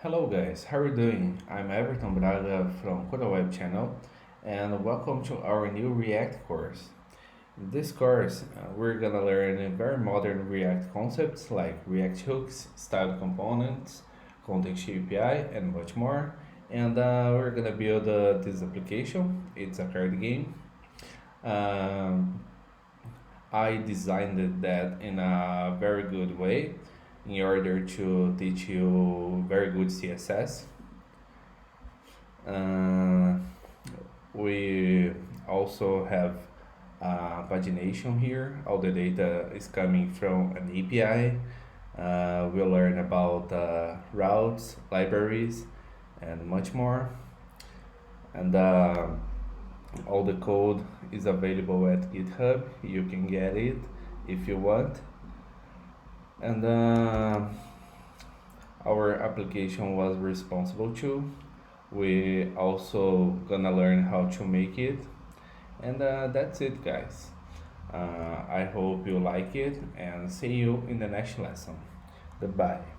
Hello guys, how are you doing? I'm Everton Braga from Code Web channel and welcome to our new React course. In this course, we're gonna learn very modern React concepts like React hooks, style components, context API, and much more. And we're gonna build this application. It's a card game. Um, I designed that in a very good way in order to teach you very good CSS. Uh, we also have pagination here. All the data is coming from an API. We'll learn about routes, libraries, and much more. And all the code is available at GitHub. You can get it if you want. And our application was responsible too. We also gonna learn how to make it. And that's it, guys. I hope you like it and see you in the next lesson. Goodbye.